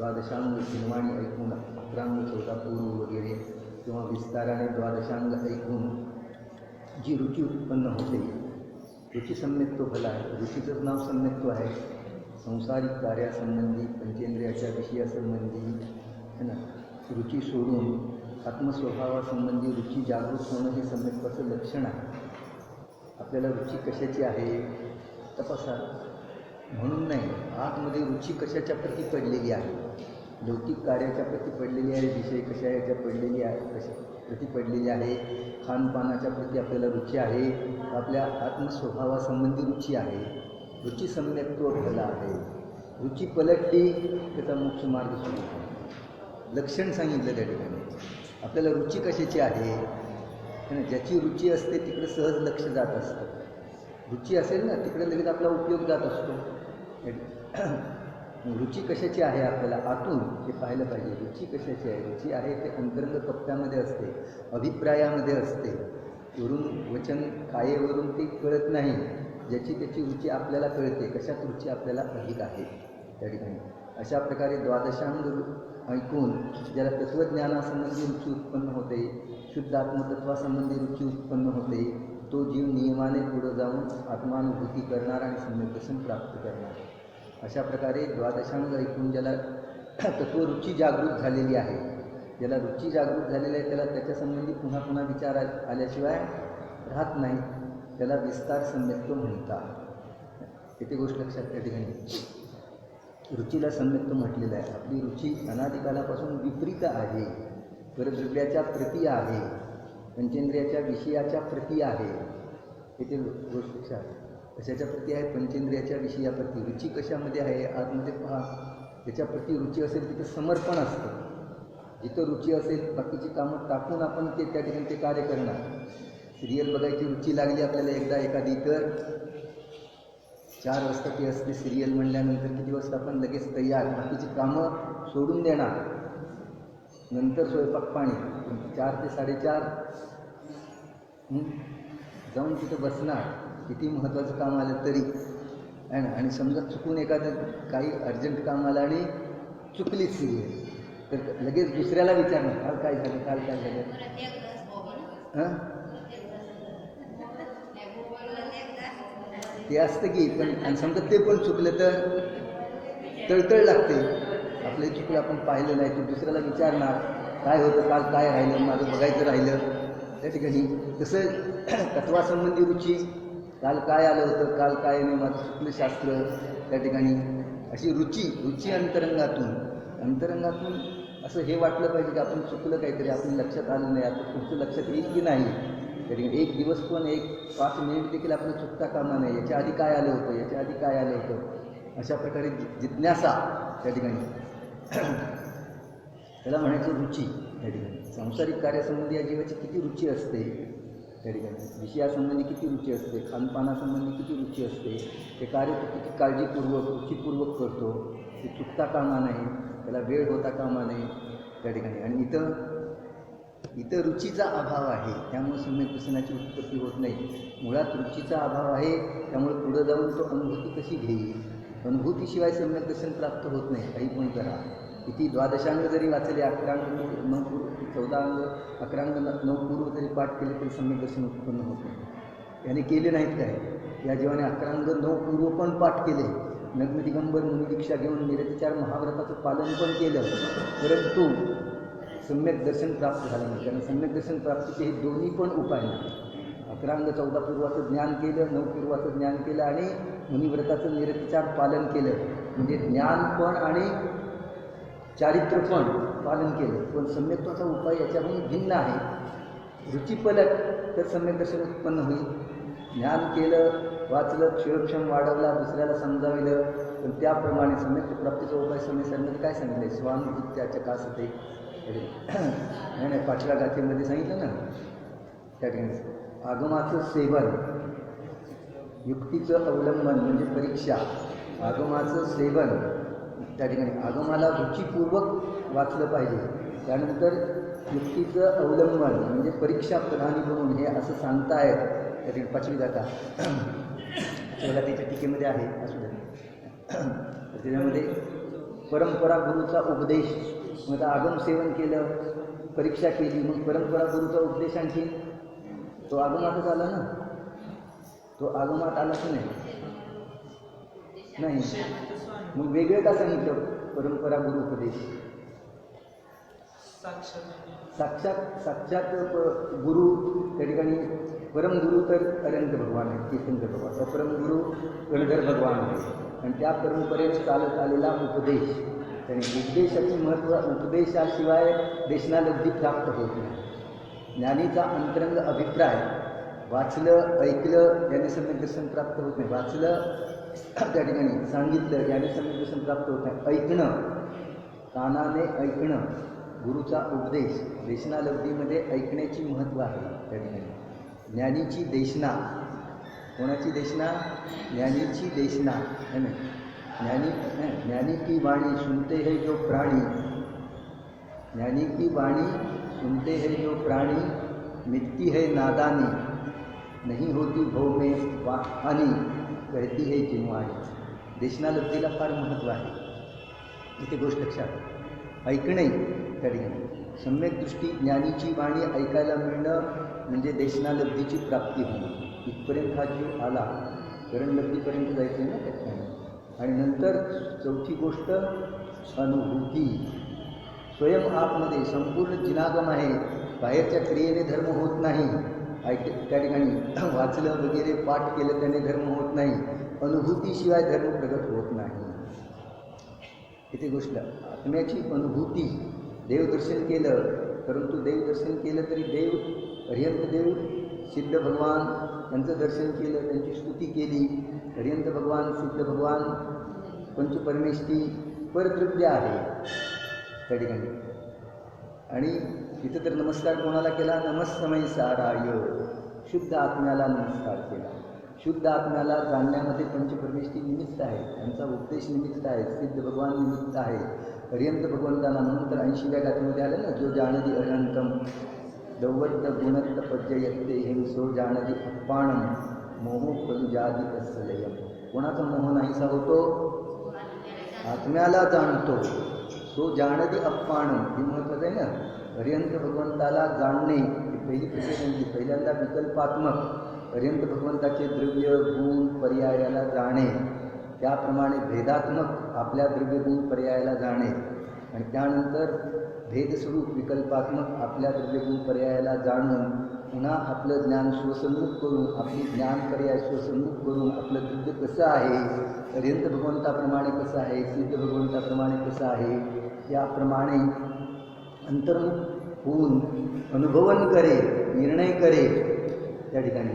द्वादशांग निर्वाणी ऐकून अकरांग 14 पूर्व वगैरे किंवा विस्ताराने द्वादशांग ऐकून जी रुची उत्पन्न होते, रुची सम्यक्त्व फल आहे. रुचीचं नाव सम्यक्त्व आहे. संसारिक कार्यासंबंधी पंचेंद्रियाच्या विषयासंबंधी है ना, रुची सोडून आत्मस्वभावासंबंधी रुची जागृत होणं हे सम्यक्त्वाचं लक्षण आहे. आपल्याला रुची कशाची आहे तपासा. म्हणून नाही, आतमध्ये रुची कशाच्या प्रती पडलेली आहे. लौकिक कार्याच्या प्रती पडलेली आहे, विषय कशा याच्या पडलेली आहे, कशा प्रती पडलेली आहे. खानपानाच्या प्रती आपल्याला रुची आहे, आपल्या आत्मस्वभावासंबंधी रुची आहे. रुची सम्यक्त्व फल आहे. रुची पलटली त्याचा मोक्ष मार्ग सुरू होतो. लक्षण सांगितलं त्या ठिकाणी. आपल्याला रुची कशाची आहे, ज्याची रुची असते तिकडे सहज लक्ष जात असतं. रुची असेल ना तिकडे लगेच आपला उपयोग जात असतो. रुची कशाची आहे आपल्याला आतून हे पाहिलं पाहिजे. रुची कशाची आहे, रुची आहे ते अंतरंग कप्प्यामध्ये असते, अभिप्रायामध्ये असते. वरून वचन कायेवरून ते कळत नाही. ज्याची त्याची रुची आपल्याला कळते, कशात रुची आपल्याला अधिक आहे त्या ठिकाणी. अशा प्रकारे द्वादशांग ऐकून ज्याला तत्त्वज्ञानासंबंधी रुची उत्पन्न होते, शुद्ध आत्मतत्वासंबंधी रुची उत्पन्न होते, तो जीव नियमाने पुढं जाऊन आत्मानुभूती करणार आणि सम्यक्दर्शन प्राप्त करणार. अशा प्रकारे द्वादशांग ऐकून ज्याला तत्वरुची जागृत झालेली आहे, ज्याला रुची जागृत झालेली आहे, त्याला त्याच्यासंबंधी पुन्हा पुन्हा विचार आल्याशिवाय राहत नाही. त्याला विस्तार सम्यक्त्व म्हणतात. येथे गोष्ट लक्षात त्या ठिकाणी. रुचीला सम्यक्त्व म्हटलेलं आहे. आपली रुची अनादिकालापासून विपरीत आहे, परद्रव्याच्या प्रती आहे, पंचेंद्रियाच्या विषयाच्या प्रती आहे. येथे गोष्ट लक्षात. कशाच्या प्रती आहे, पंचेंद्रियाच्या विषयाप्रती. रुची कशामध्ये आहे, आतमध्ये पहा. त्याच्या प्रती रुची असेल तिथे समर्पण असतं. जिथं रुची असेल बाकीची कामं टाकून आपण त्या ठिकाणी ते कार्य करणार. सिरियल बघायची रुची लागली आपल्याला एकदा एखादी तर 4 वाजता ती असते सिरियल म्हणल्यानंतर. किती वाजता आपण लगेच तयार, बाकीची कामं सोडून देणार. नंतर स्वयंपाक पाणी. 4 ते 4:30 जाऊन तिथं बसणार. किती महत्त्वाचं काम आलं तरी आहे ना. आणि समजा चुकून एखादं काही अर्जंट काम आलं आणि चुकली सिरियल तर लगेच दुसऱ्याला विचारणार, काल काय झालं, काल काय झालं. हां ते असतं की. पण आणि समजा ते पण चुकलं तर तळतळ लागते. आपलं चुकलं, आपण पाहिलं नाही, तर दुसऱ्याला विचारणार काय होतं, काल काय राहिलं, माझं बघायचं राहिलं त्या ठिकाणी. तसं तत्वासंबंधी रुची, काल काय आलं होतं, काल काय नाही, माझं चुकलं शास्त्र त्या ठिकाणी. अशी रुची अंतरंगातून असं हे वाटलं पाहिजे की आपण चुकलं काहीतरी, आपण लक्षात आलं नाही, आता पुढचं लक्षात येईल की नाही. तरी 1 दिवस पण 5 मिनिट देखील आपलं चुकता कामा नाही. याच्या आधी काय आलं होतं, याच्या आधी काय आलं होतं. अशा प्रकारे जिज्ञासा त्या ठिकाणी. त्याला म्हणायचं रुची त्या ठिकाणी. सांसारिक कार्यासंबंधी या जीवाची किती रुची असते त्या ठिकाणी. विषयासंबंधी किती रुची असते, खानपानासंबंधी किती रुची असते. ते कार्य तो किती काळजीपूर्वक रुचीपूर्वक करतो. ते चुकता कामा नाही, त्याला वेळ होता कामा नाही त्या ठिकाणी. आणि इथं रुचीचा अभाव आहे, त्यामुळे सम्यक्दर्शनाची उत्पत्ती होत नाही. मुळात रुचीचा अभाव आहे, त्यामुळे पुढं जाऊन तो अनुभूती कशी घेईल. अनुभूतीशिवाय सम्यक्दर्शन प्राप्त होत नाही. काही पण करा. किती द्वादशांग जरी वाचले, 11 अंग 9 पूर्व, 14 अंग 11 अंग 9 पूर्व जरी पाठ केले तरी सम्यक्दर्शन उत्पन्न होत नाही. याने केले नाहीत काय. या जीवाने 11 अंग 9 पूर्व पण पाठ केले, नग्न दिगंबर मुनी दीक्षा घेऊन निरतिचार महाव्रताचं पालन पण केलं, परंतु सम्यक दर्शन प्राप्त झालं नाही. कारण सम्यक दर्शन प्राप्तीचे हे दोन्ही पण उपाय नाही. 11 अंग 14 पूर्वाचं ज्ञान केलं, 9 पूर्वाचं ज्ञान केलं आणि मुनिव्रताचं निरतिचार पालन केलं. म्हणजे ज्ञान पण आणि चारित्र्य पण पालन केलं. पण सम्यक्त्वाचा उपाय याच्याहून भिन्न आहे. रुची पलट तर सम्यक दर्शन उत्पन्न होईल. ज्ञान केलं, वाचलं, क्षयोक्षम वाढवला, दुसऱ्याला समजाविलं, पण त्याप्रमाणे सम्यक प्राप्तीचा उपाय समयसरमध्ये काय सांगितलं आहे. स्वानुभूत्याच्या कासते नाही 5व्या गाथेमध्ये सांगितलं ना त्या ठिकाणी. आगमाचं सेवन, युक्तीचं अवलंबन म्हणजे परीक्षा. आगमाचं सेवन त्या ठिकाणी. आगमाला रुचीपूर्वक वाचलं पाहिजे. त्यानंतर युक्तीचं अवलंबन म्हणजे परीक्षा प्रधानी बनून हे असं सांगतायत त्या ठिकाणी. 5वी गाथा त्याच्या टीकेमध्ये आहे असू द्या. त्याच्यामध्ये परंपरा गुरुचा उपदेश, मग आगम सेवन केलं, परीक्षा केली, मग परंपरा गुरुचा उपदेश आणखी तो आगमातच आला ना, तो आगमात आलाच नाही. मग वेगळं का सांगितलं परंपरा गुरु उपदेश? साक्षात गुरु त्या ठिकाणी परमगुरु तर अनंत भगवान आहे, तीर्थंकर भगवान, अपरमगुरु गणधर भगवान आहे. आणि त्या परंपरेने चालत आलेला उपदेश, त्याने उपदेशाची महत्त्व, उपदेशाशिवाय देशनालब्धी प्राप्त होत नाही. ज्ञानीचा अंतरंग अभिप्राय वाचलं ऐकलं याने सम्यक दर्शन प्राप्त होत नाही, वाचलं त्या ठिकाणी सांगितलं याने सम्यक दर्शन प्राप्त होत नाही. ऐकणं, कानाने ऐकणं, गुरुचा उपदेश, देशनालब्धीमध्ये ऐकण्याची महत्त्व आहे. त्या ठिकाणी ज्ञानीची देशना, कोणाची देशना? ज्ञानीची देशना है ना. ज्ञानी की वाणी सुनते हैं जो प्राणी, ज्ञानी की वाणी सुनते हैं जो प्राणी, मिटती है नादानी, नहीं होती भव में हानी, कहती है जिनवाणी. देशनालब्धीला फार महत्त्व आहे. इथे गोष्ट लक्षात ऐकणे, त्या ठिकाणी सम्यक दृष्टी, ज्ञानीची वाणी ऐकायला मिळणं म्हणजे देशनालब्धीची प्राप्ती होणं. इथपर्यंत हा जीव आला, करणलब्धीपर्यंत जायचं ना त्या ठिकाणी. आणि नंतर चौथी गोष्ट अनुभूती. स्वयं आतमध्ये संपूर्ण जिनागम आहे, बाहेरच्या क्रियेने धर्म होत नाही. त्या ठिकाणी वाचलं वगैरे पाठ केलं त्याने धर्म होत नाही. अनुभूतीशिवाय धर्म प्रगट होत नाही. इथे गोष्ट आत्म्याची अनुभूती. देवदर्शन केलं, परंतु देवदर्शन केलं तरी देव, अर्यंत देव, सिद्ध भगवान यांचं दर्शन केलं, त्यांची स्तुती केली. अर्यंत भगवान, सिद्ध भगवान, पंचपरमेष्ठी परतृप्य आहे त्या ठिकाणी. आणि तिथं तर नमस्कार कोणाला केला? नमस्समय साराय, शुद्ध आत्म्याला नमस्कार केला. शुद्ध आत्म्याला जाणण्यामध्ये पंचपरमेष्ठी निमित्त आहे, त्यांचा उपदेश निमित्त आहे, सिद्ध भगवान निमित्त आहे. अर्यंत भगवंताला नंतर 80व्या गाथेमध्ये आलं ना, जो जाणदी अनंतम दौवत्त गुणत्त पज्जयत्ते हिम सो जाणदी अप्पाणम मोह फलुजादी असलयम. कोणाचा मोह नाहीसा होतो? आत्म्याला जाणतो. सो जाणदी अप्पाणम, हे महत्त्वाचं आहे ना. अर्यंत भगवंताला जाणणे ही पहिली प्रक्रिया. पहिल्यांदा विकल्पात्मक अर्यंत भगवंताचे द्रव्य गुण पर्यायाला जाणे, त्याप्रमाणे भेदात्मक आपल्या द्रव्यगुण पर्यायाला जाणे, आणि त्यानंतर भेदस्वरूप विकल्पात्मक आपल्या द्रव्यगुण पर्यायाला जाणून पुन्हा आपलं ज्ञान स्वसन्मुख करून, आपली ज्ञान पर्याय स्वसन्मुख करून आपलं द्रव्य कसं आहे, अर्यंत भगवंताप्रमाणे कसं आहे, सिद्ध भगवंताप्रमाणे कसं आहे, याप्रमाणे अंतर्मुख होऊन अनुभवन करे, निर्णय करे त्या ठिकाणी,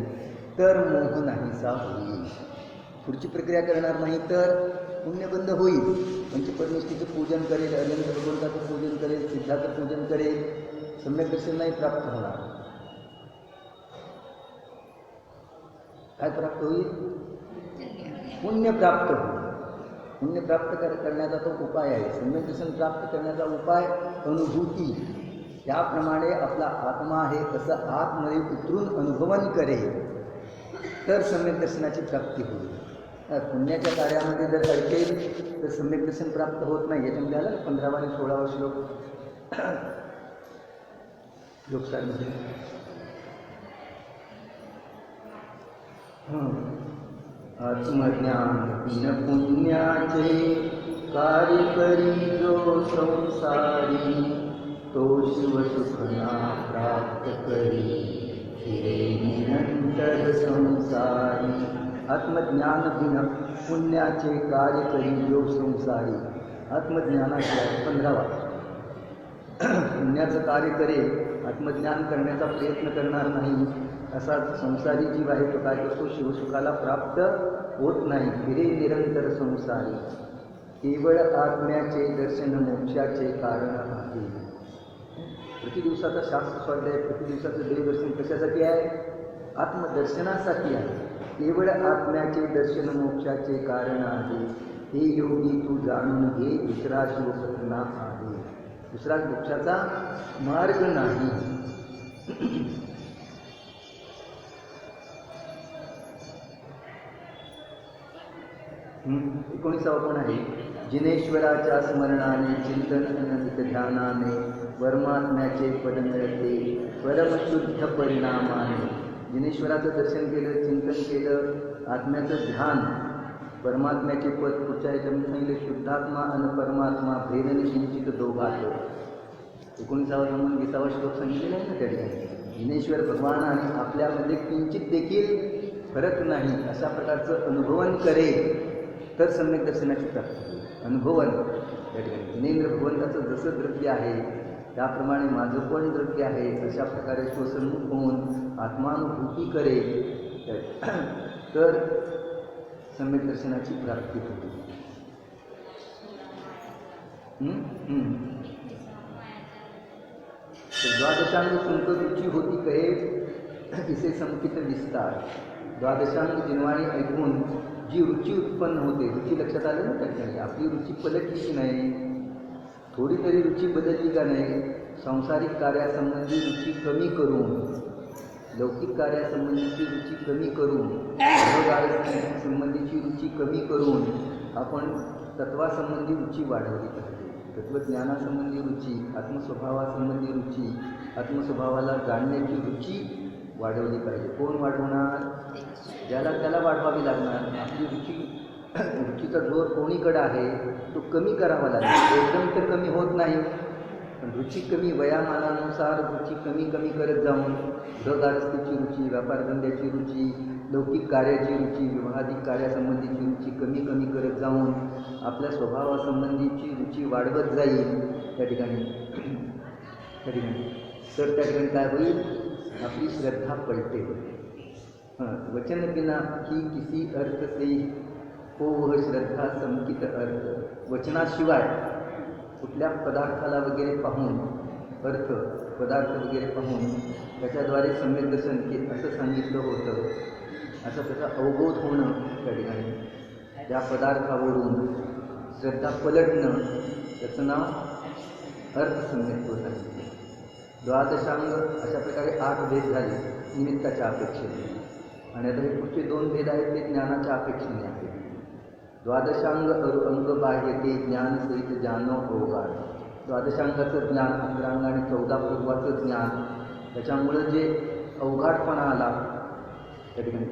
तर मोह नाहीसा होईल. पुढची प्रक्रिया करणार नाही तर पुण्यबंध होईल. पंचपरमेष्ठीचं पूजन करेल, अर्यंत भगवंताचं पूजन करेल, सिद्धाचं पूजन करेल, सम्यक दर्शन नाही प्राप्त होणार. काय प्राप्त होईल? पुण्य प्राप्त होईल. पुण्य प्राप्त करण्याचा तो उपाय आहे. सम्यक दर्शन प्राप्त करण्याचा उपाय अनुभूती. त्याप्रमाणे आपला आत्मा आहे तसं आतमध्ये उतरून अनुभवन करेल तर सम्यक दर्शनाची प्राप्ती होईल. पुण्याच्या कार्यामध्ये जर अडकेल तर सम्यक दर्शन प्राप्त होत नाही. याच्यामध्ये आलं 15वा आणि 16वा श्लोक योगसारमध्ये. आत्मज्ञान न पुण्याचे कार्य करी जो संसारी, तो शिवसुखना प्राप्त करी फिरे निरंतर संसारी. आत्मज्ञान बिन पुण्याचे कार्य करी जो संसारी. आत्मज्ञानाशिवाय 15वा पुण्याचं कार्य करेल, आत्मज्ञान करण्याचा प्रयत्न करणार नाही, असा संसारी जीव आहे तो काय करतो? शिवसुखाला प्राप्त होत नाही. फिरे निरंतर संसारी. केवळ आत्म्याचे दर्शन मोक्षाचे कारण आहे. प्रतिदिवसाचा शास्त्र स्वाध्याय, प्रतिदिवसाचं देवदर्शन कशासाठी आहे? आत्मदर्शनासाठी आहे. केवळ आत्म्याचे दर्शन मोक्षाचे कारण आहे. हे योगी तू जाणून घे, दुसरा शिवसत्ना आहे. दुसरा मोक्षाचा मार्ग नाही. 19वा पण आहे. जिनेश्वराच्या स्मरणाने चिंतन अनंत ध्यानाने परमात्म्याचे पद मिळते परमशुद्ध परिणामाने. जिनेश्वराचं दर्शन केलं, चिंतन केलं, आत्म्याचं ध्यान, परमात्म्याचे पद. पुढच्या याच्यामध्ये सांगितले शुद्धात्मा आणि परमात्मा भेदने किंचित दोघात. 19वा संबंध 20वा श्लोक सांगितलेला आहे ना त्या ठिकाणी. जिनेश्वर भगवान आणि आपल्यामध्ये किंचित देखील फरक नाही अशा प्रकारचं अनुभवन करेल तर सम्यक दर्शनाची प्राप्ती होईल. अनुभवन त्या ठिकाणी जिनेंद्र भगवंताचं जसं द्रव्य आहे त्याप्रमाणे माझं पण द्रव्य आहे अशा प्रकारे स्वसन्मुख होऊन आत्मानुभूती करेल तर सम्यक दर्शनाची प्राप्ती होईल. द्वादशांग सुंक रुची होती कहे इसे संकित विस्तार. द्वादशांग जिनवाणी ऐकून जी रुची उत्पन्न होते, रुची लक्षात आलं ना त्या ठिकाणी. आपली रुची पलटली की नाही, थोडी तरी रुची बदलली का नाही. सांसारिक कार्यासंबंधी रुची कमी करून, लौकिक कार्यासंबंधीची रुची कमी करून, संबंधीची रुची कमी करून आपण तत्वासंबंधी रुची वाढवली पाहिजे. तत्वज्ञानासंबंधी रुची, आत्मस्वभावासंबंधी रुची, आत्मस्वभावाला जाणण्याची रुची वाढवली पाहिजे. कोण वाढवणार? ज्याला त्याला वाढवावी लागणार. आपली रुचीचा जोर कोणीकडे आहे तो कमी करावा लागेल. एकदम तर कमी होत नाही, पण रुची कमी, वयामानानुसार रुची कमी कमी करत जाऊन गृहदारस्थीची रुची, व्यापारधंद्याची रुची, लौकिक कार्याची रुची, विवाहादिक कार्यासंबंधीची रुची कमी कमी करत जाऊन आपल्या स्वभावासंबंधीची रुची वाढवत जाईल त्या ठिकाणी. तर त्या ठिकाणी काय होईल? आपली श्रद्धा पलटे. वचन बिना ही किसी अर्थ से हो वह श्रद्धा संकित अर्थ. वचनाशिवाय कुठल्या पदार्थाला वगैरे पाहून, अर्थ पदार्थ वगैरे पाहून त्याच्याद्वारे सम्यक दर्शन की असं सांगितलं होतं, असं त्याचा अवबोध होणं त्या ठिकाणी. त्या पदार्थावरून श्रद्धा पलटणं त्याचं नाव अर्थसम्यक्त्व सांगितलं. द्वादशांग अशा प्रकारे 8 भेद झाले निमित्ताच्या अपेक्षेने. आणि आता हे पुढचे 2 भेद आहेत ते ज्ञानाच्या अपेक्षेने आहेत. द्वादशांग अंग बाह्य ते ज्ञानसहित जानो अवघाड. द्वादशांगाचं ज्ञान, 11 अंग आणि 14 पूर्वाचं ज्ञान, त्याच्यामुळं जे अवघाडपणा आला त्या ठिकाणी,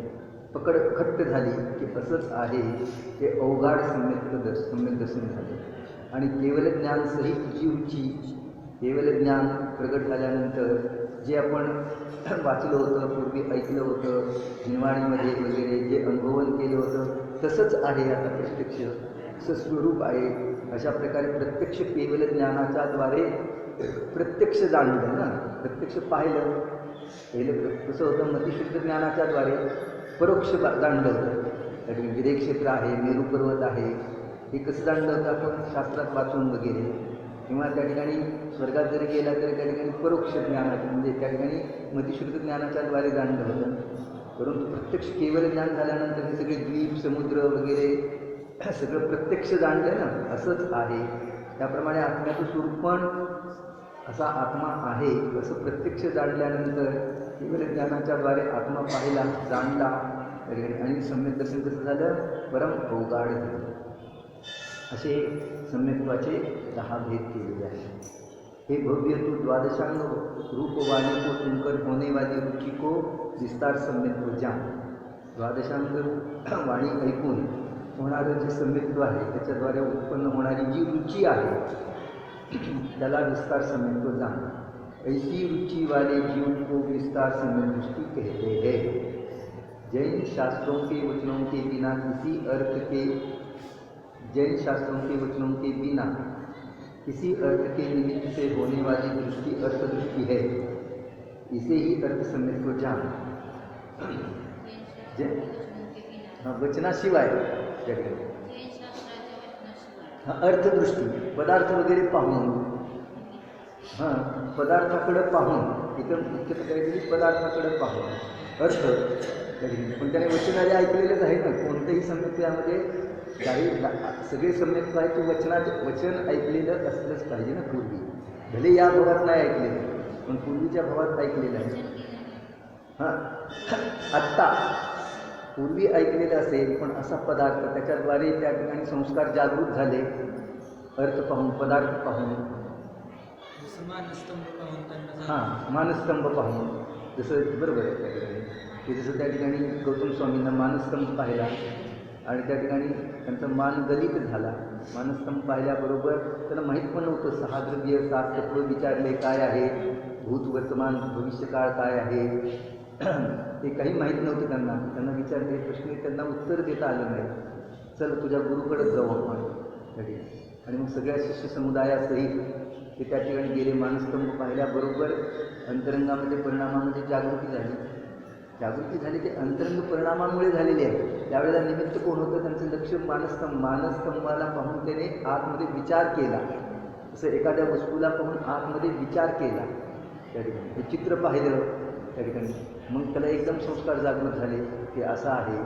पकड घट्ट झाली की असंच आहे ते अवघाड सम्यक दर्शन झाले. आणि केवल ज्ञान सहित जी रुची, केवल ज्ञान प्रगट झाल्यानंतर जे आपण वाचलं होतं, पूर्वी ऐकलं होतं, जिनवाणीमध्ये वगैरे जे अनुभवन केलं होतं तसंच आहे आता प्रत्यक्ष, असं स्वरूप आहे. अशा प्रकारे प्रत्यक्ष केवल ज्ञानाच्या द्वारे प्रत्यक्ष जाणलं ना, प्रत्यक्ष पाहिलं. पहिलं कसं होतं? मतिशुद्ध ज्ञानाच्या द्वारे परोक्ष जाणलं होतं. विदेह क्षेत्र आहे, मेरू पर्वत आहे, हे कसं जाणलं होतं आपण? शास्त्रात वाचून वगैरे, किंवा त्या ठिकाणी स्वर्गात जरी गेला तरी त्या ठिकाणी परोक्ष ज्ञानाचं, म्हणजे त्या ठिकाणी मतिशुद्ध ज्ञानाच्या द्वारे जाणलं होतं. परंतु प्रत्यक्ष केवल ज्ञान झाल्यानंतर हे सगळे द्वीप, समुद्र वगैरे सगळं प्रत्यक्ष जाणलं ना, असंच आहे. त्याप्रमाणे आत्म्याचं स्वरूप पण असा आत्मा आहे असं प्रत्यक्ष जाणल्यानंतर केवल ज्ञानाच्या द्वारे आत्मा पाहिला, जाणला आणि सम्यक दर्शन कसं झालं? परम अवघाड झालं. असे सम्यक्त्वाचे 10 भेद केलेले आहेत. हे भव्य तू द्वादशांग रूपवाणी को सुनकर होने वाली रुचि को विस्तार सम्यक्त्व जान. द्वादशांग वाणी ऐकून होणारं जे सम्यक्त्व आहे त्याच्याद्वारे उत्पन्न होणारी जी रुची आहे त्याला विस्तार सम्यक्त्व जान. ऐसी रुचि वाले जीव को विस्तार सम्यक दृष्टि कहते हैं. जैन शास्त्रों के वचनों के बिना किसी अर्थ के जैन शास्त्रों के वचनों के बिना किसी अर्थ के निमित्त से होने वाली दृष्टि अर्थ दृष्टि है. इसे ही अर्थ सम्यक्त्व जान. वचनाशिवाय अर्थदृष्टी, पदार्थ वगैरे पाहून, पदार्थाकडे पाहून, इतर मुख्य प्रकारे पदार्थाकडे पाहून अर्थ. पण त्याने वचनाने ऐकलेलेच आहे ना. कोणत्याही सम्यक्त्वामध्ये काही सगळे सम्यक्त्व आहे की वचन ऐकलेलं असलंच पाहिजे ना. पूर्वी भले या भावात नाही ऐकलेलं, पण पूर्वीच्या भावात ऐकलेलं आहे. आत्ता पूर्वी ऐकलेलं असेल पण असा पदार्थ त्याच्याद्वारे त्या ठिकाणी संस्कार जागृत झाले, अर्थ पाहून, पदार्थ पाहून, हां मानस्तंभ पाहून, जसं बरोबर आहे त्या ठिकाणी की जसं त्या ठिकाणी गौतम स्वामींना मानस्तंभ पाहिला आणि त्या ठिकाणी त्यांचा मान गलित झाला. मानस्तंभ पाहिल्याबरोबर त्यांना माहीत पण नव्हतं 6 द्रव्य 7 तत्व विचारले काय आहे, भूत वर्तमान भविष्यकाळ काय आहे ते काही माहीत नव्हतं त्यांना विचारले प्रश्न त्यांना उत्तर देता आलं नाही. चल तुझ्या गुरुकडेच जाऊ आपण त्या ठिकाणी. आणि मग सगळ्या शिष्य समुदायासहित ते त्या ठिकाणी गेले. मानस्तंभ पाहिल्याबरोबर अंतरंगामध्ये परिणामामध्ये जागृती झाली ते अंतरंग परिणामामुळे झालेली आहे. त्यावेळेला निमित्त कोण होतं, त्यांचं लक्ष मानस्तंभाला पाहून त्याने आतमध्ये विचार केला. तसं एखाद्या वस्तूला पाहून आतमध्ये विचार केला त्या ठिकाणी, हे चित्र पाहिलं त्या ठिकाणी, मग त्याला एकदम संस्कार जागृत झाले की असं आहे,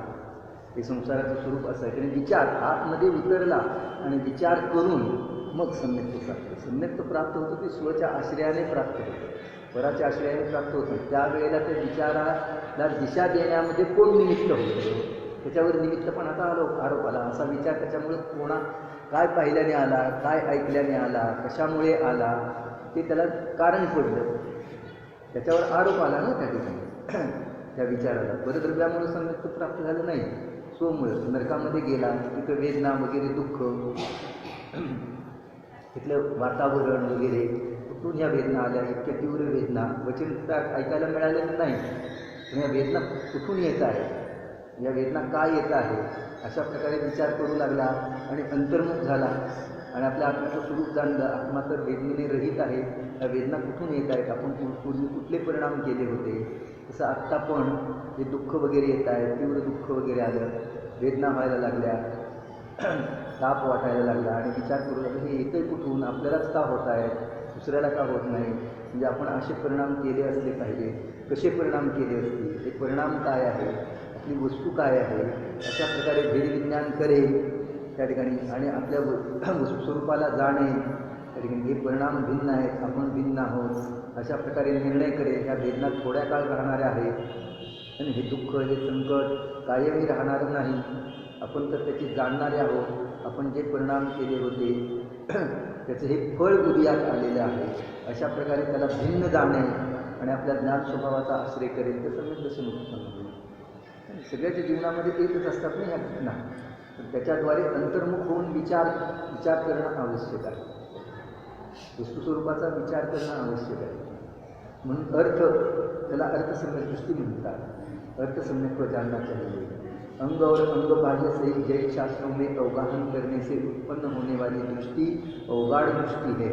हे संसाराचं स्वरूप असं आहे. त्याने विचार आतमध्ये उतरला आणि विचार करून मग सम्यक्त्व प्राप्त होतं. ते स्वच्या आश्रयाने प्राप्त होतं, पराच्या आश्रयाने प्राप्त होतं. त्यावेळेला त्या विचाराला दिशा देण्यामध्ये कोण निमित्त होतं, त्याच्यावर निमित्त पण आता आरोप आला. असा विचार त्याच्यामुळे काय पाहिल्याने आला, काय ऐकल्याने आला, कशामुळे आला, ते त्याला कारण पडलं, त्याच्यावर आरोप आला ना त्या ठिकाणी त्या विचाराला. परद्रव्यामुळे सम्यक्त्व प्राप्त झालं नाही, स्वमुळं नरकामध्ये गेला, तिथं वेदना वगैरे, दुःख, तिथलं वातावरण वगैरे, कुठून ह्या वेदना आल्या, इतक्या तीव्र वेदना, वचन ऐकायला मिळालेलं नाही, पण या वेदना कुठून येत आहे, या वेदना काय येत आहे, अशा प्रकारे विचार करू लागला आणि अंतर्मुख झाला आणि आपल्या आत्म्याचं स्वरूप जाणलं. आत्मा तर वेदनेने रहित आहे, या वेदना कुठून येत आहेत, आपण पूर्वी कुठले परिणाम केले होते, तसं आत्ता पण हे दुःख वगैरे येत आहे, तीव्र दुःख वगैरे आलं, वेदना व्हायला लागल्या, ताप वाटायला लागला आणि विचार करू लागला हे येतंय कुठून, आपल्यालाच का होत आहे, दुसऱ्याला का होत नाही, म्हणजे आपण असे परिणाम केले असले पाहिजे, कसे परिणाम केले असतील, ते परिणाम काय आहे, आपली वस्तू काय आहे, अशा प्रकारे भेदविज्ञान करेल त्या ठिकाणी आणि आपल्या वस्तुस्वरूपाला जाणे त्या ठिकाणी. हे परिणाम भिन्न आहेत, आपण भिन्न आहोत, अशा प्रकारे निर्णय करेल. ह्या वेदना थोड्या काळ राहणाऱ्या आहेत आणि हे दुःख, हे संकट कायमी राहणारं नाही, आपण तर त्याची जाणणारे आहोत. आपण जे परिणाम केले होते त्याचं हे फळ उदयास आलेलं आहे. अशा प्रकारे त्याला भिन्न जाणे आणि आपल्या ज्ञान स्वभावाचा आश्रय करेल तर समज दर्शन उत्पन्न होईल. सगळ्याच्या जीवनामध्ये येतच असतात ना ह्या घटना, तर त्याच्याद्वारे अंतर्मुख होऊन विचार करणं आवश्यक आहे, वस्तुस्वरूपाचा विचार करणं आवश्यक आहे. म्हणून त्याला अर्थसम्यक दृष्टी म्हणतात. अर्थसम्यक जानना चाहिए. अंग और अंग बाह्य सहित जैन शास्त्रों में अवगाहन करने से उत्पन्न होने वाली दृष्टि अवगाढ़ दृष्टि है.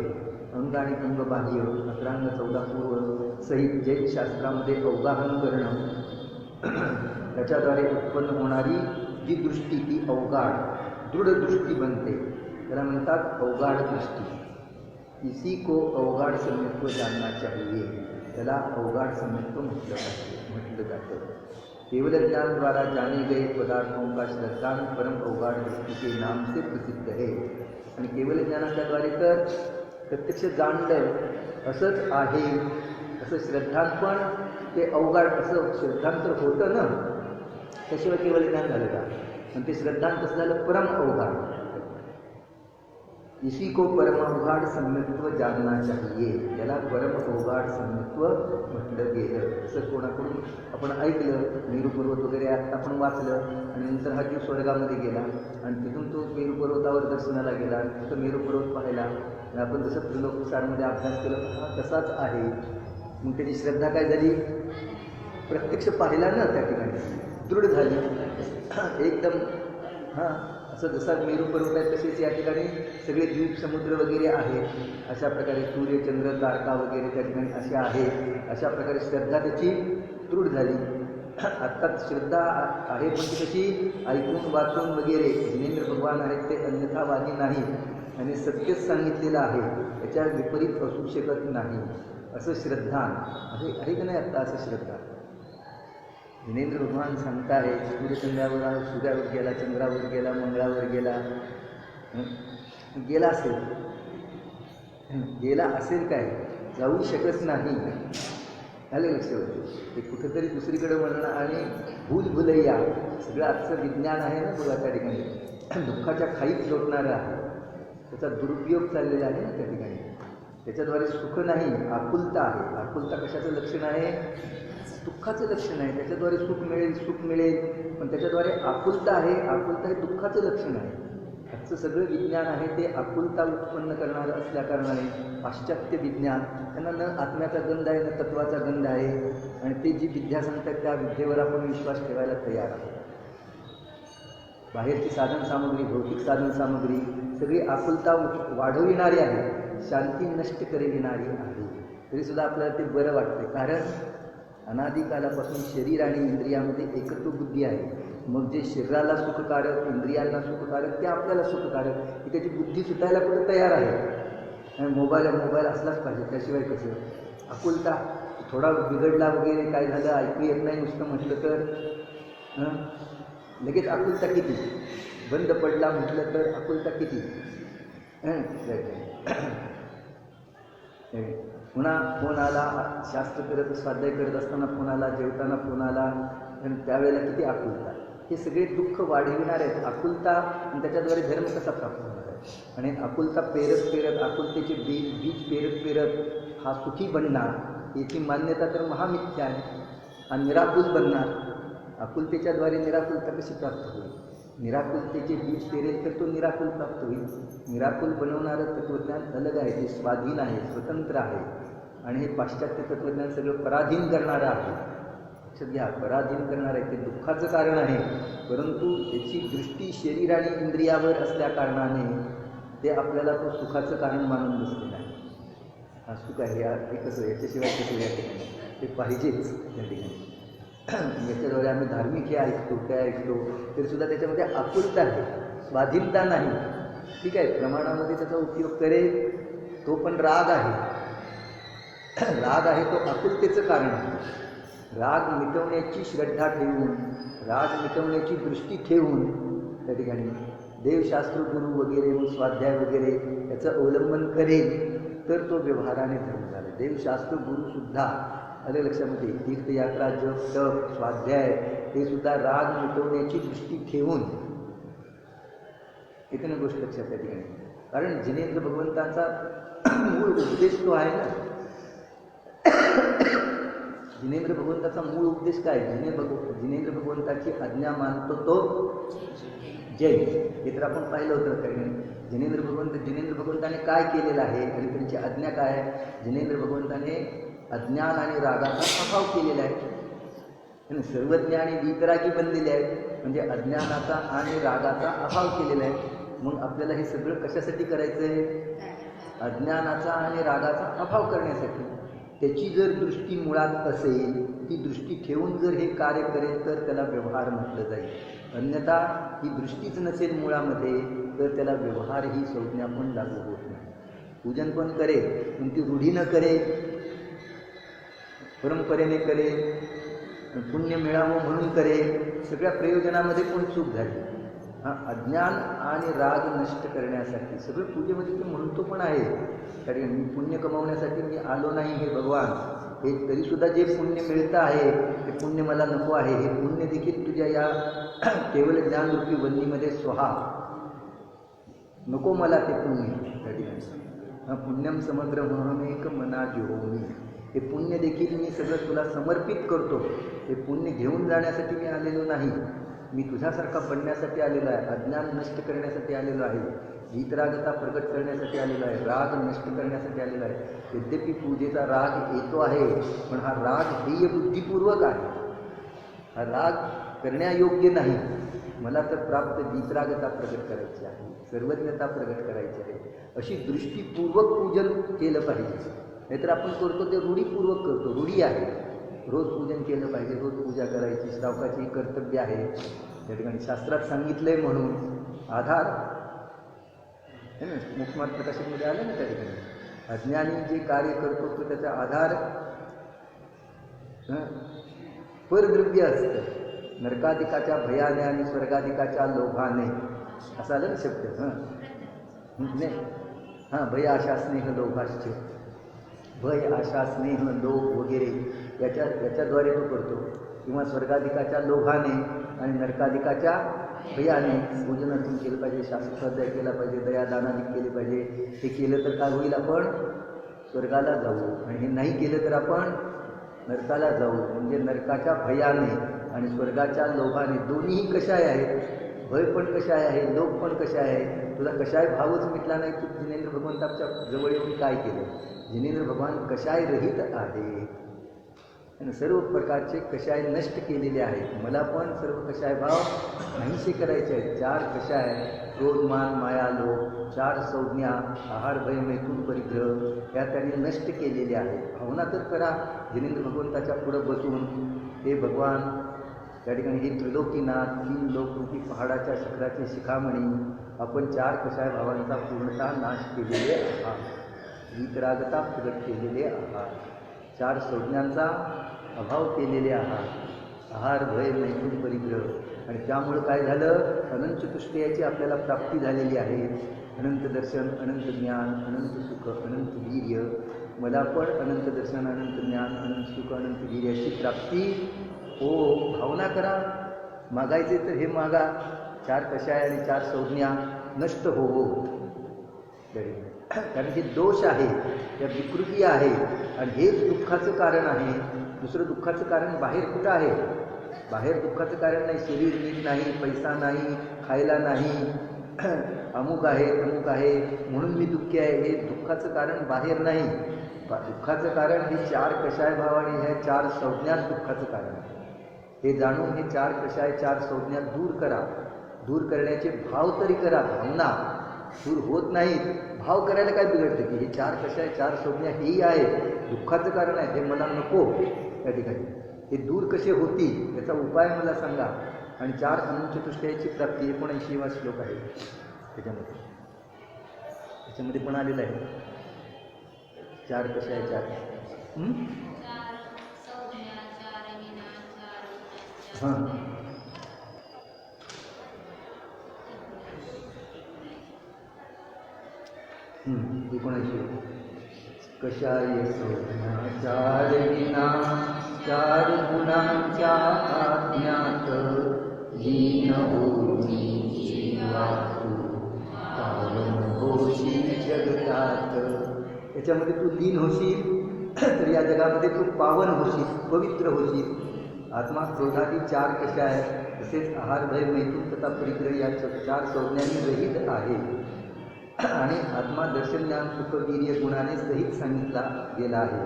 अंग आणि अंग बाह्य 11 14 पूर्व सहित जैन शास्त्रामध्ये अवगाहन करणं, त्याच्याद्वारे उत्पन्न होणारी जी दृष्टी ती अवगाढ़ दृढ दृष्टी बनते, त्याला म्हणतात अवगाढ़ दृष्टी. इसी को अवगाढ़ सम्यक्त्व जानना चाहिए. त्याला अवगाढ़ सम्यक्त्व म्हटलं जातं. केवल ज्ञान द्वारा जाने गए पदार्थों का श्रद्धान परम अवगाढ़ दृष्टि के नाम से प्रसिद्ध है. आणि केवल ज्ञानाच्याद्वारे तर प्रत्यक्ष जाणलं असंच आहे, असं श्रद्धान पण ते अवगाढ़, असं श्रद्धान तर होतं ना, त्याशिवाय केवल ज्ञान झालं का, पण ते श्रद्धान कसं झालं, परम अवगाढ़. इसी को परम अवगाढ़ सम्यक्त्व जानना चाहिए. त्याला परम अवगाढ़ सम्यक्त्व म्हटलं गेलं. असं कोणाकडून आपण ऐकलं, मेरू पर्वत वगैरे आता आपण वाचलं आणि नंतर हा जीव स्वर्गामध्ये गेला आणि तिथून तो मेरू पर्वतावर दर्शनाला गेला, तिथं मेरू पर्वत पाहिला आणि आपण जसं त्रिलोकसारमध्ये अभ्यास केला हा तसाच आहे. मग त्याची श्रद्धा काय झाली, प्रत्यक्ष पाहिला ना त्या ठिकाणी दृढ झाली एकदम. हां, असं जसा मेरू पर्वत आहे तसेच या ठिकाणी सगळे द्वीप समुद्र वगैरे आहेत. अशा प्रकारे सूर्य चंद्र तारका वगैरे त्या ठिकाणी अशा आहेत. अशा प्रकारे श्रद्धा त्याची दृढ झाली. आत्ताच श्रद्धा आहे पण ती कशी ऐकून वाचून वगैरे. जिनेंद्र भगवान आहेत ते अन्यथावादी नाही आणि सत्यच सांगितलेलं आहे, त्याच्या विपरीत असू शकत नाही असं श्रद्धा आहे का नाही. आत्ता असं श्रद्धा जिनेंद्र भगवान सांगताय सूर्यचंद्रावर, सूर्यावर गेला, चंद्रावर गेला, मंगळावर गेला गेला असेल काय, जाऊ शकत नाही. आले लक्षात. ते कुठंतरी दुसरीकडे म्हणणं आणि भूलभुलैया सगळं आजचं विज्ञान आहे ना बघा त्या ठिकाणी दुःखाच्या खाईत लोटणारं आहे. त्याचा दुरुपयोग चाललेला आहे ना त्या ठिकाणी. त्याच्याद्वारे सुख नाही, आकुलता आहे. आकुलता कशाचं लक्षण आहे? दुःखाचं लक्षण आहे. त्याच्याद्वारे सुख मिळेल पण त्याच्याद्वारे आकुलता आहे. आकुलता हे दुःखाचं लक्षण आहे. आजचं सगळं विज्ञान आहे ते आकुलता उत्पन्न करणारं असल्याकारणाने पाश्चात्य विज्ञान त्यांना न आत्म्याचा गंध आहे न तत्वाचा गंध आहे आणि ते जी विद्या सांगतात त्या विद्येवर आपण विश्वास ठेवायला तयार आहोत. बाहेरची साधनसामुग्री, भौतिक साधनसामुग्री सगळी आकुलता वाढविणारी आहे, शांती नष्ट करविणारी आहे. तरीसुद्धा आपल्याला ते बरं वाटते, कारण अनादिकालापासून शरीर आणि इंद्रियामध्ये एकत्व बुद्धी आहे. मग जे शरीराला सुखकारक, इंद्रियांना सुखकारक, ते आपल्याला सुखकारक, की त्याची बुद्धी सुटायला कुठं तयार आहे. मोबाईल असलाच पाहिजे, त्याशिवाय कसं. आकुलता थोडा बिघडला वगैरे काय झालं ऐकू येत नाही नुसतं म्हटलं तर लगेच आकुलता किती. बंद पडला म्हटलं तर आकुलता किती. पुन्हा फोन आला, शास्त्र करत स्वाध्याय करत असताना फोन आला, जेवताना फोन आला आणि त्यावेळेला किती आकुलता. हे सगळे दुःख वाढविणार आहेत. आकुलता आणि त्याच्याद्वारे धर्म कसा प्राप्त होणार आहे. आणि आकुलता पेरत आकुलतेचे बीज पेरत हा सुखी बनणार याची मान्यता तर महामिथ्या आहे. हा निराकुल बनणार. आकुलतेच्याद्वारे निराकुलता कशी प्राप्त होईल. निराकुलतेचे बीज पेरेल तर तो निराकुल प्राप्त होईल. निराकुल बनवणारं तत्त्वज्ञान अलग आहे, ते स्वाधीन आहे, स्वतंत्र आहे. आणि हे पाश्चात्य तत्त्वज्ञान सगळं पराधीन करणारं आहे. लक्षात घ्या, पराधीन करणारं आहे. ते दुःखाचं कारण आहे, परंतु त्याची दृष्टी शरीर आणि इंद्रियावर असल्या कारणाने ते आपल्याला तो सुखाचं कारण मानून बसलेलं आहे. हा सुख आहे, हे कसं, याच्याशिवाय कसं या ठिकाणी ते पाहिजेच या ठिकाणी. याच्याद्वारे आम्ही धार्मिक हे ऐकतो, काय ऐकतो, तरीसुद्धा त्याच्यामध्ये आकुलता आहे, स्वाधीनता नाही. ठीक आहे, प्रमाणामध्ये त्याचा उपयोग करेल, तो पण राग आहे. राग आहे तो आकुलतेचं कारण आहे. राग मिटवण्याची श्रद्धा ठेवून, राग मिटवण्याची दृष्टी ठेवून त्या ठिकाणी देवशास्त्र गुरु वगैरे व स्वाध्याय वगैरे याचं अवलंबन करेल तर तो व्यवहाराने धर्म झाला. देवशास्त्र गुरुसुद्धा आलं लक्षामध्ये, तीर्थयात्रा, जप, तप, स्वाध्याय हे सुद्धा राग मिटवण्याची दृष्टी ठेवून. इथे ना गोष्ट लक्षात त्या ठिकाणी, कारण जिनेंद्र भगवंतांचा मूळ उद्देश तो आहे ना. जिनेंद्र भगवंताचा मूळ उपदेश काय? जिनेंद्र भगवंताची आज्ञा मानतो तो जय. हे तर आपण पाहिलं होतं काही. जिनेंद्र भगवंताने काय केलेलं आहे आणि त्यांची आज्ञा काय आहे? जिनेंद्र भगवंताने अज्ञान आणि रागाचा अभाव केलेला आहे. सर्वज्ञ आणि वितरागी बनलेले आहेत, म्हणजे अज्ञानाचा आणि रागाचा अभाव केलेला आहे. मग आपल्याला हे सगळं कशासाठी करायचं आहे? अज्ञानाचा आणि रागाचा अभाव करण्यासाठी. त्याची जर दृष्टी मुळात असेल, ती दृष्टी ठेवून जर हे कार्य करेल तर त्याला व्यवहार म्हटलं जाईल. अन्यथा ही दृष्टीच नसेल मुळामध्ये तर त्याला व्यवहार ही संज्ञा पण लागू होत नाही. पूजन पण करेल पण ती रूढीनं करेल, परंपरेने करेल, पुण्य मिळावं म्हणून करेल, सगळ्या प्रयोजनामध्ये पण चूक झाली. अज्ञान आणि राग नष्ट करण्यासाठी सगळं पूजेमध्ये ते म्हणतो पण आहे. कारण मी पुण्य कमावण्यासाठी मी आलो नाही हे भगवान, हे तरीसुद्धा जे पुण्य मिळतं आहे ते पुण्य मला नको आहे. हे पुण्य देखील तुझ्या या केवळ ज्ञानरूपी वल्लीमध्ये स्वहा नको मला ते पुण्य. पुण्यम समग्र म्हणून एक मना जिहोमी. हे पुण्य देखील मी सगळं तुला समर्पित करतो. हे पुण्य घेऊन जाण्यासाठी मी आलेलो नाही, मी तुझ्यासारखा बनण्यासाठी आलेलो आहे. अज्ञान नष्ट करण्यासाठी आलेलो आहे, वीतरागता प्रकट करण्यासाठी आलेलो आहे, राग नष्ट करण्यासाठी आलेलो आहे. यद्यपि पूजेचा राग येतो आहे पण हा राग ध्येय बुद्धिपूर्वक आहे. हा राग करण्यायोग्य नाही. मला तर प्राप्त वीतरागता प्रकट करायची आहे, सर्वज्ञता प्रकट करायची आहे. अशी दृष्टीपूर्वक पूजन केलं पाहिजे. नाहीतर आपण करतो ते रूढीपूर्वक करतो. रूढी आहे, रोज पूजन केलं पाहिजे, रोज पूजा करायची, श्रावकाची कर्तव्य आहे. त्या ठिकाणी शास्त्रात सांगितलं आहे म्हणून आधार है ना. मुखमार्ग प्रकाशनमध्ये आलं ना त्या ठिकाणी, अज्ञानी जे कार्य करतो तो त्याचा आधार परद्रव्य असतं. नरकाधिकाच्या भयाने आणि स्वर्गाधिकाच्या लोभाने, असं आलं ना शब्द. नाही, भय आशा स्नेह लोभाश्च. भय, आशा, स्नेह, लोभ वगैरे याच्याद्वारे तो करतो, किंवा स्वर्गाधिकाच्या लोभाने आणि नरकाधिकाच्या भयाने पूजन अर्चन केलं पाहिजे, शास्त्रस्वाध्याय केला पाहिजे, दयादानादिक केले पाहिजे. हे केलं तर काय होईल, आपण स्वर्गाला जाऊ, आणि हे नाही केलं तर आपण नरकाला जाऊ. म्हणजे नरकाच्या भयाने आणि स्वर्गाच्या लोभाने दोन्हीही कशाय आहेत. भय पण कशाय आहे, लोभ पण कशाय आहे. तुला कशाय भावच मिटला नाही, तू जिनेंद्र भगवंताच्या जवळ येऊन काय केलं. जिनेंद्र भगवान कशाय रहित आहे आणि सर्व प्रकारचे कशाय नष्ट केलेले आहेत. मला पण सर्व कशाय भाव नाहीसे करायचे आहेत. 4 कशाय, क्रोध, मान, माया, लोभ, 4 संज्ञा, आहार, भय, मैथुन, परिग्रह, या त्यांनी नष्ट केलेले आहेत. भावना तर करा जिनेंद्र भगवंताच्या पुढं बसून, हे भगवान, त्या ठिकाणी हे त्रिलोकीनाथ, 3 लोकरूपी पहाडाच्या शिखराचे शिखामणी, आपण 4 कशाय भावांचा पूर्णतः नाश केलेले आहात, वितरागता प्रगट केलेले आहात, 4 संज्ञांचा अभाव केलेले आहात, आहार, भय, मैथुन, परिग्रह. आणि त्यामुळं काय झालं, अनंत चतुष्टयाची आपल्याला प्राप्ती झालेली आहे. अनंत दर्शन, अनंत ज्ञान, अनंत सुख, अनंत वीर्य. मला पण अनंत दर्शन, अनंत ज्ञान, अनंत सुख, अनंत वीर्याची प्राप्ती हो. भावना करा, मागायचे तर हे मागा, 4 कशाय आणि 4 संज्ञा नष्ट हो. कारण हे दोष आहे, त्या विकृती आहे, आणि हेच दुःखाचं कारण आहे. दुसरं दुःखाचं कारण बाहेर कुठं आहे. बाहेर दुःखाचं कारण नाही, शरीर नीट नाही, पैसा नाही, खायला नाही, अमुक आहे तमुक आहे म्हणून मी दुःखी आहे. हे दुःखाचं कारण बाहेर नाही. दुःखाचं कारण हे 4 कशाय भाव आणि ह्या 4 संज्ञाच दुःखाचं कारण आहे. हे जाणून हे 4 कशाय 4 संज्ञा दूर करा. दूर करण्याचे भाव तरी करा. भावना दूर होत नाहीत. भाव करायला काय बिघडतं की हे 4 कशाय 4 संज्ञा हेही आहे, दुःखाचं कारण आहे, हे मला नको. त्या ठिकाणी हे दूर कसे होतील याचा उपाय मला सांगा. आणि 4 अनंत चतुष्टयाची प्राप्ती 79वा श्लोक आहे त्याच्यामध्ये पण आलेलं आहे. 4 कशाय 4 हां 79 कशाय संज्ञा 4 विना 4 गुणांच्या आज्ञात लीन होती जीवातू पावन होशील जगतात. याच्यामध्ये तू लीन होशील तर या जगामध्ये तू पावन होशील, पवित्र होशील. आत्मा क्रोधादी 4 कशाय, तसेच आहार, भय, मैथुन तथा परिग्रह या 4 संज्ञांनी रहित आहे. आणि आत्मा दर्शन, ज्ञान, सुख, वीर्य गुणाने सहित सांगितला गेला आहे.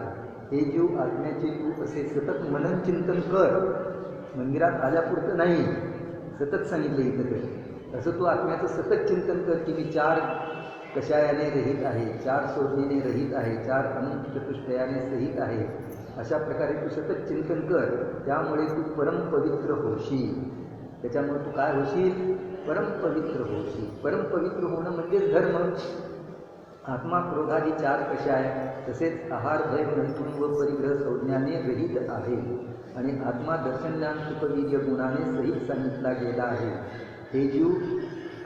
हे जीव आत्म्याचे तू असे सतत मनन चिंतन कर. मंदिरात आल्यापुरतं नाही, सतत सांगितलं इथं तर. असं तू आत्म्याचं सतत चिंतन कर की मी 4 कशायाने रहित आहे, 4 संज्ञेने रहित आहे, 4 अनंत चतुष्टयाने सहित आहे. अशा प्रकारे तू सतत चिंतन कर. त्यामुळे तू परमपवित्र होशील. त्याच्यामुळे तू काय होशील, परमपवित्र होशील. परमपवित्र होणं म्हणजेच धर्म. आत्मा क्रोधादी 4 कशाय, तसेच आहार, भय, मैथुन व परिग्रह संज्ञाने रहित आहे. आणि आत्मा दर्शन, ज्ञान, सुख, वीर्य गुणाने सहित सांगितला गेला आहे. हे जीव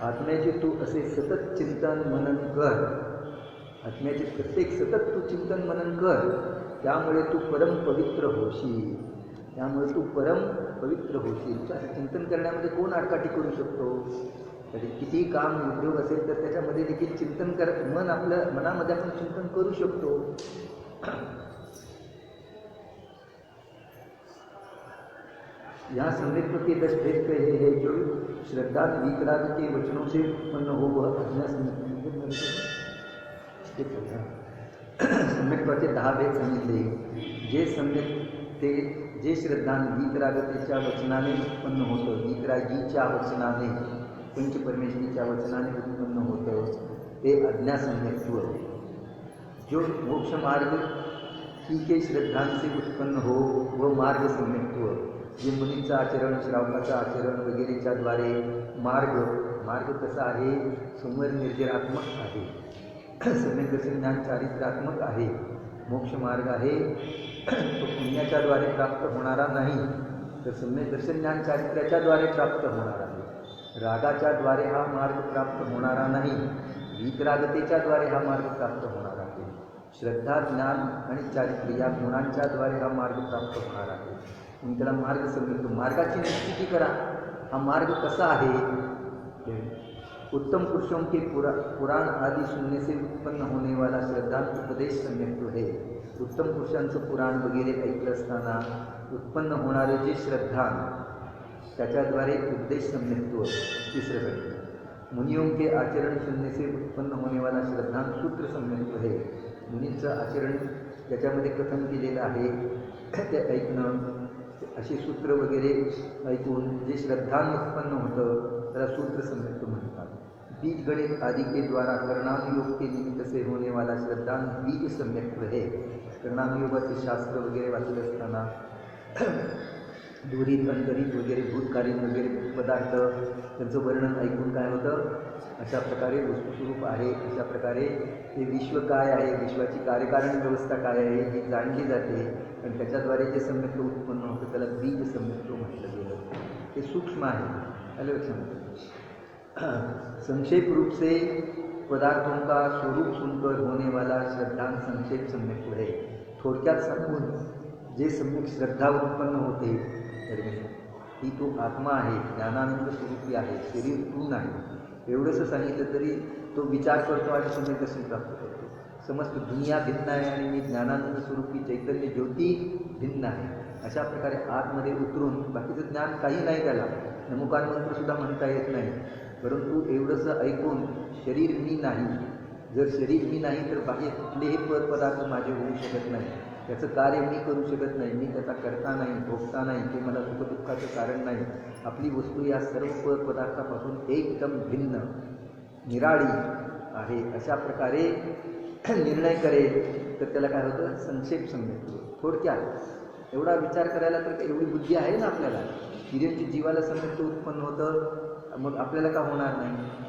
आत्म्याचे तू असे सतत चिंतन मनन कर. आत्म्याचे प्रत्येक सतत तू चिंतन मनन कर. त्यामुळे तू परमपवित्र होशील. त्यामुळे तू परम पवित्र होशील. असं चिंतन करण्यामध्ये कोण आडकाठी करू शकतो. तरी कितीही काम उद्योग असेल तर त्याच्यामध्ये देखील चिंतन कर. मन आपलं मनामध्ये आपण चिंतन करू शकतो. यहाँ सम्यक प्रति 10 भेद कहे हैं जो श्रद्धा विकराग के वचनों से उत्पन्न हो वह अज्ञा सम्यक प्रति 10 भेद सांगितले. जे सम्यक ते जे श्रद्धा वितरागतेच्या वचनाने उत्पन्न होतं, वितरागीच्या वचनाने, पंचपरमेश्वरीच्या वचनाने उत्पन्न होतं ते अज्ञासम्यक्त्व. जो मोक्ष मार्ग ही के श्रद्धांचे उत्पन्न हो व मार्ग सम्यक्त्व, जे मुनींचं आचरण, श्रावकाचं आचरण वगैरेच्या द्वारे मार्ग कसा आहे, समर निर्जरात्मक आहे, सम्यक दर्शन ज्ञान चारित्रात्मक आहे. मोक्ष मार्ग आहे तो पुण्याच्या द्वारे प्राप्त होणारा नाही, तर सम्यक दर्शन ज्ञान चारित्र्याच्या द्वारे प्राप्त होणार आहे. रागाच्या द्वारे हा मार्ग प्राप्त होणारा नाही, वितरागतेच्या द्वारे हा मार्ग प्राप्त होणार आहे. श्रद्धा, ज्ञान आणि चारित्र्य या गुणांच्याद्वारे हा मार्ग प्राप्त होणार आहे. म्हणून त्याला मार्ग समजतो. मार्गाची निश्चिती करा. हा मार्ग कसा आहे? उत्तम पुरुषों के पुराण आदि सुनने से उत्पन्न होने वाला श्रद्धा उपदेश सम्यक्त्व है. उत्तम पुरुषांचं पुराण वगैरे ऐकलं असताना उत्पन्न होणारे जे श्रद्धा, त्याच्याद्वारे उपदेश सम्यक्त्व तिसरं घडतं. मुनियों के आचरण सुनने से उत्पन्न होने वाला श्रद्धा सूत्र सम्यक्त्व है. मुनींचं आचरण त्याच्यामध्ये कथन केलेलं आहे ते ऐकणं, असे सूत्र वगैरे ऐकून जे श्रद्धान उत्पन्न होतं त्याला सूत्र सम्यक्त्व म्हणतात. बीज गणित आदि के द्वारा कर्णाम योग के निमित्त से होने वाला श्रद्धा बीज सम्यक्त्व है. कर्णाम योगाचे शास्त्र वगैरे वाचले असताना दूरित अंतरित वगैरे भूतकालीन वगैरे पदार्थ त्यांचं वर्णन ऐकून काय होतं, अशा प्रकारे वस्तुस्वरूप आहे, अशा प्रकारे हे विश्व काय आहे, विश्वाची कार्यकारण व्यवस्था काय आहे ही जाणली जाते. आणि त्याच्याद्वारे जे सम्यक्त्व उत्पन्न होतं त्याला बीज सम्यक्त्व म्हटलं गेलं. ते सूक्ष्म आहे. आलं लक्षात? संक्षेप रूप से पदार्थों का स्वरूप सुनकर होने वाला श्रद्धा संक्षेप सम्यक्त्व है. थोडक्यात सांगून जे सम्यक श्रद्धा उत्पन्न होते ही तो आत्मा आहे, ज्ञानानंद स्वरूपी आहे, शरीर तू नाही, एवढंसं सांगितलं तरी तो विचार करतो आणि सम्यक दर्शन प्राप्त करतो. समस्त दुनिया भिन्न आहे आणि मी ज्ञानानंद स्वरूपी चैतन्य ज्योती भिन्न आहे. अशा प्रकारे आतमध्ये उतरून बाकीचं ज्ञान काही नाही, त्याला नमोकार मंत्रसुद्धा म्हणता येत नाही, परंतु एवढंसं ऐकून शरीर मी नाही, जर शरीर मी नाही तर बाह्य कुठलेही पदार्थ माझे होऊ शकत नाही, त्याचं कार्य मी करू शकत नाही, मी त्याचा करता नाही, भोगता नाही, ते मला सुखदुःखाचं कारण नाही. आपली वस्तू या सर्व पदार्थापासून एकदम भिन्न निराळी आहे. अशा प्रकारे निर्णय करेल तर त्याला काय होतं, संक्षेप सम्यक्त्व. थोडक्यात एवढा विचार करायला तर एवढी बुद्धी आहे ना आपल्याला. हिऱ्यांची जीवाला सम्यक्त्व उत्पन्न होतं, मग आपल्याला का होणार नाही?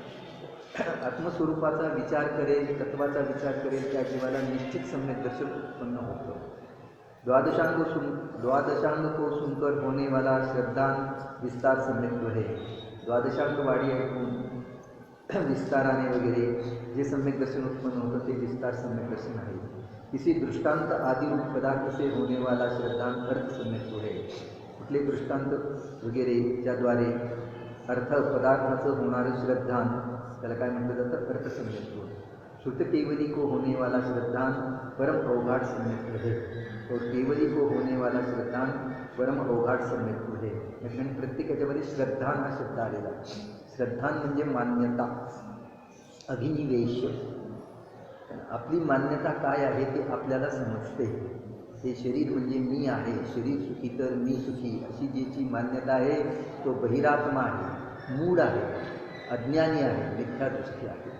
आत्मस्वरूपाचा विचार करेल, तत्वाचा विचार करेल, त्या जीवाला निश्चित सम्यक दर्शन उत्पन्न होतं. द्वादशांग को सुनकर होने वाला श्रद्धा विस्तार सम्यक्त्व है. द्वादशांग वाडी ऐकून विस्ताराने वगैरे जे सम्यक दर्शन उत्पन्न होतं ते विस्तार सम्यक दर्शन आहे. किसी दृष्टांत आदि रूप पदार्थ से होने वाला श्रद्धा अर्थ सम्यक्त्व है. कुठले दृष्टांत वगैरे ज्याद्वारे अर्थ पदार्थाचं होणारं श्रद्धा त्याला काय म्हटलं जातं, अर्थ सम्यक्त्व. श्रुत केवली को होने वाला श्रद्धा परम अवघाट सम्यक्त्व है. और केवली को होने वाला श्रद्धा परम अवघाट सम्यक्त्व है. याठिकाणी प्रत्येक याच्यामध्ये श्रद्धा हा शब्द आलेला. श्रद्धा म्हणजे मान्यता, अभिनिवेश. आपली मान्यता काय आहे ते आपल्याला समजते. हे शरीर म्हणजे मी आहे, शरीर सुखी तर मी सुखी, अशी ज्याची मान्यता आहे तो बहिरात्मा आहे, मूढ आहे, अज्ञानी आहे, मिथ्यादृष्टी आहे.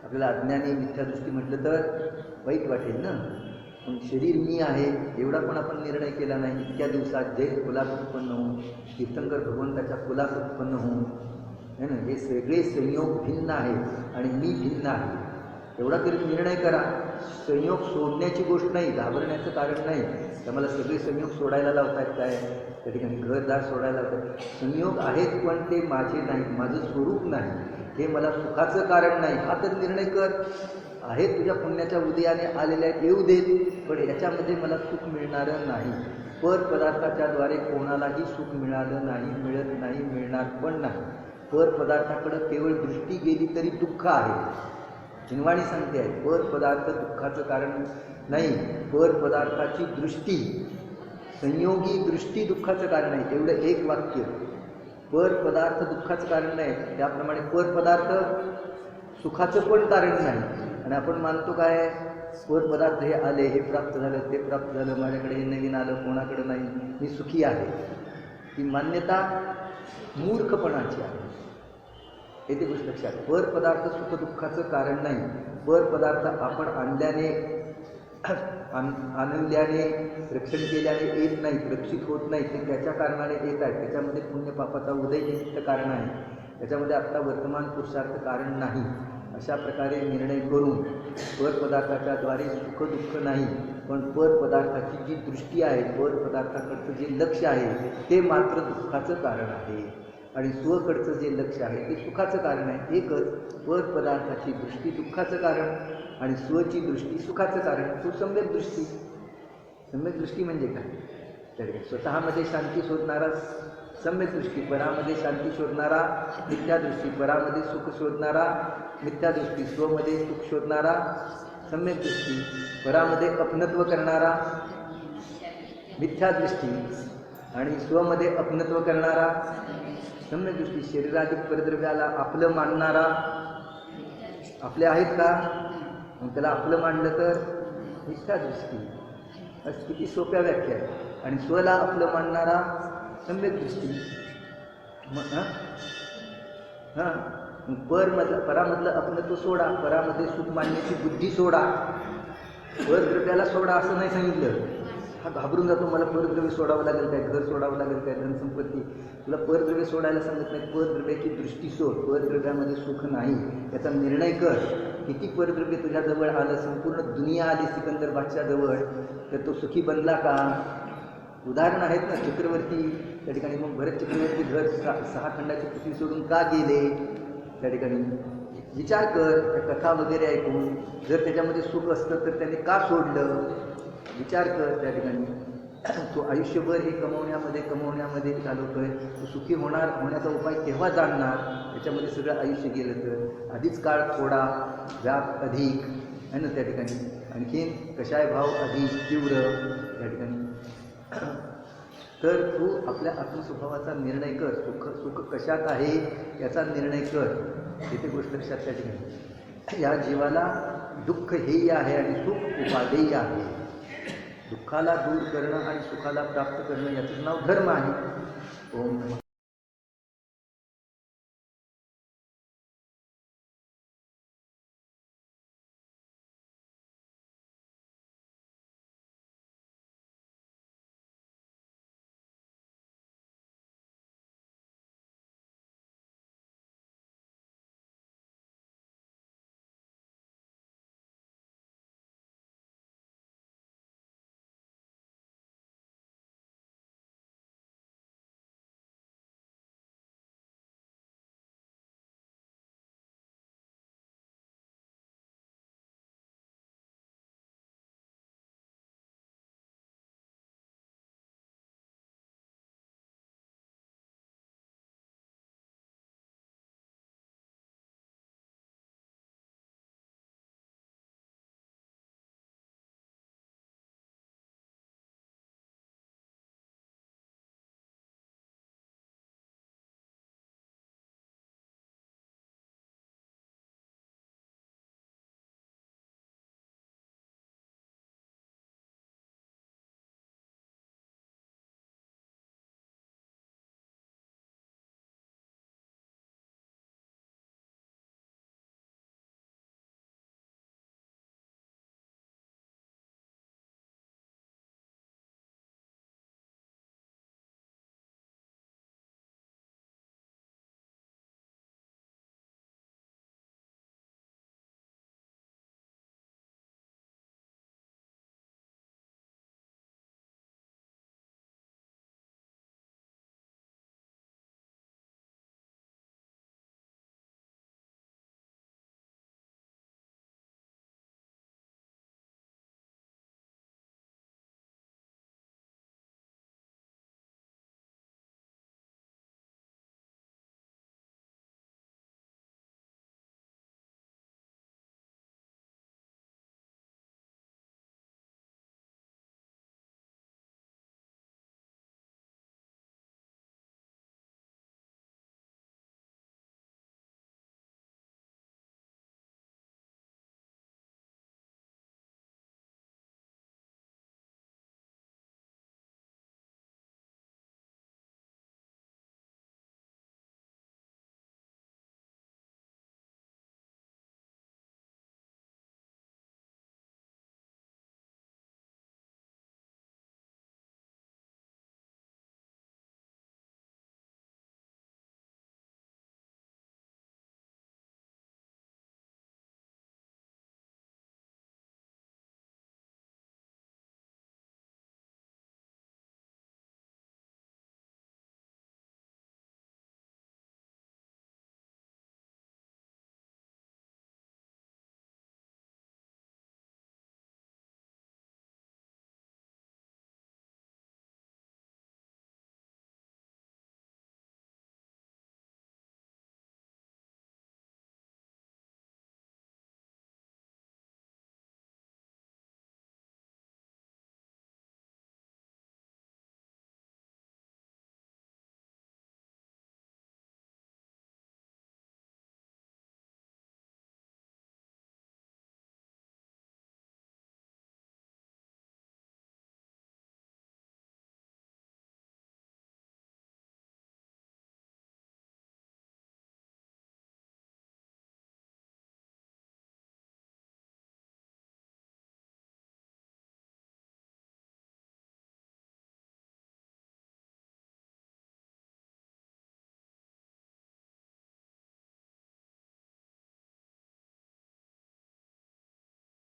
आपल्याला अज्ञानी मिथ्यादृष्टी म्हटलं तर वाईट वाटेल ना. पण शरीर मी आहे एवढा पण आपण निर्णय केला नाही. इतक्या दिवसात जैन कुलात उत्पन्न होऊन, तीर्थंकर भगवंताच्या कुलात उत्पन्न होऊन है ना, हे सगळे संयोग भिन्न आहेत आणि मी भिन्न आहे एवढा तरी निर्णय करा. संयोग सोडण्याची गोष्ट नाही, घाबरण्याचं कारण नाही. तर मला सगळे संयोग सोडायला लावतात काय, त्या ठिकाणी घरदार सोडायला लावतात. संयोग आहेत पण ते माझे नाही, माझं स्वरूप नाही, हे मला सुखाचं कारण नाही, हा तर निर्णय कर. आहेत तुझ्या पुण्याच्या उदयाने आलेल्या येऊ देत, पण याच्यामध्ये मला सुख मिळणारं नाही. पर पदार्थाच्याद्वारे कोणालाही सुख मिळालं नाही, मिळत नाही, मिळणार पण नाही. पर पदार्थाकडं केवळ दृष्टी गेली तरी दुःख आहे. जिनवाणी सांगते आहे, पर पदार्थ दुःखाचं कारण नाही, पर पदार्थाची दृष्टी, संयोगी दृष्टी दुःखाचं कारण आहे. एवढं एक वाक्य. पर पदार्थ दुःखाचं कारण नाही, त्याप्रमाणे पर पदार्थ सुखाचं पण कारण नाही. आणि आपण मानतो काय, पर पदार्थ हे आले, हे प्राप्त झालं, ते प्राप्त झालं, माझ्याकडे हे नवीन आलं, कोणाकडे नाही, मी सुखी आहे. ही मान्यता मूर्खपणाची आहे. येथे गोष्ट लक्षात. पर पदार्थ सुखदुःखाचं कारण नाही. पर पदार्थ आपण आणल्याने रक्षण केल्याने येत नाही, रक्षित होत नाही, ते त्याच्या कारणाने येत आहे. त्याच्यामध्ये पुण्य पापाचा उदय निमित्त कारण आहे, त्याच्यामध्ये आत्ता वर्तमान पुरुषार्थ कारण नाही. अशा प्रकारे निर्णय करून पर पदार्थाच्याद्वारे सुखदुःख नाही, पण पर पदार्थाची जी दृष्टी आहे, पर पदार्थाकडचं जे लक्ष आहे ते मात्र दुःखाचं कारण आहे. आणि स्वकडचं जे लक्ष आहे ते सुखाचं कारण आहे. एकच पर पदार्थाची दृष्टी दुःखाचं कारण. आणि स्वची दृष्टी सुखाचं कारण. तो सम्यक दृष्टी. सम्यक दृष्टी म्हणजे काय? तर स्वतःमध्ये शांती शोधणारा सम्यक दृष्टी, परामध्ये शांती शोधणारा मिथ्या दृष्टी, परामध्ये सुख शोधणारा मिथ्या दृष्टी, स्वमध्ये सुख शोधणारा सम्यक दृष्टी, परामध्ये अपनत्व करणारा मिथ्या दृष्टी आणि स्वमध्ये अपनत्व करणारा सम्यक दृष्टी. शरीराधिक परद्रव्याला आपलं मानणारा, आपले आहेत का मग त्याला आपलं मानलं तर मिथ्या दृष्टी. असं किती सोप्या व्याख्या आहे. आणि स्वला आपलं मानणारा सम्यक दृष्टी. मग परामधलं अपनत्व सोडा, परामध्ये सुख मानण्याची बुद्धी सोडा, परद्रव्याला सोडा असं नाही सांगितलं. हा घाबरून जातो, मला परद्रव्य सोडावं लागेल काय, घर सोडावं लागेल काय, धनसंपत्ती. तुला परद्रव्य सोडायला सांगत नाही. परद्रव्याची दृष्टी सोड. परद्रव्यामध्ये सुख नाही याचा निर्णय कर. किती परद्रव्य तुझ्याजवळ आलं, संपूर्ण दुनिया आली सिकंदर बादशाहजवळ, तर तो सुखी बनला का? उदाहरण आहेत ना, चक्रवर्ती त्या ठिकाणी. मग भरत चक्रवर्ती घर 6 खंडाची पृथ्वी सोडून का गेले? त्या ठिकाणी विचार कर, त्या कथा वगैरे ऐकून. जर त्याच्यामध्ये सुख असतं तर त्याने का सोडलं? विचार कर त्या ठिकाणी. तो आयुष्यभर हे कमवण्यामध्ये घालवतोय. तो सुखी होण्याचा उपाय केव्हा जाणणार? त्याच्यामध्ये सगळं आयुष्य गेलं तर. आधीच काळ थोडा, व्याप अधिक आहे ना त्या ठिकाणी. आणखीन कषाय भाव अधिक तीव्र त्या ठिकाणी. तर तू आपल्या आत्मस्वभावाचा निर्णय कर. सुख कशात आहे याचा निर्णय कर. इथे गोष्ट लक्षात त्या ठिकाणी. या जीवाला दुःख हेय आहे आणि सुख उपादेय आहे. दुःखाला दूर करणं आणि सुखाला प्राप्त करणं याचं नाव धर्म आहे. ओम नमः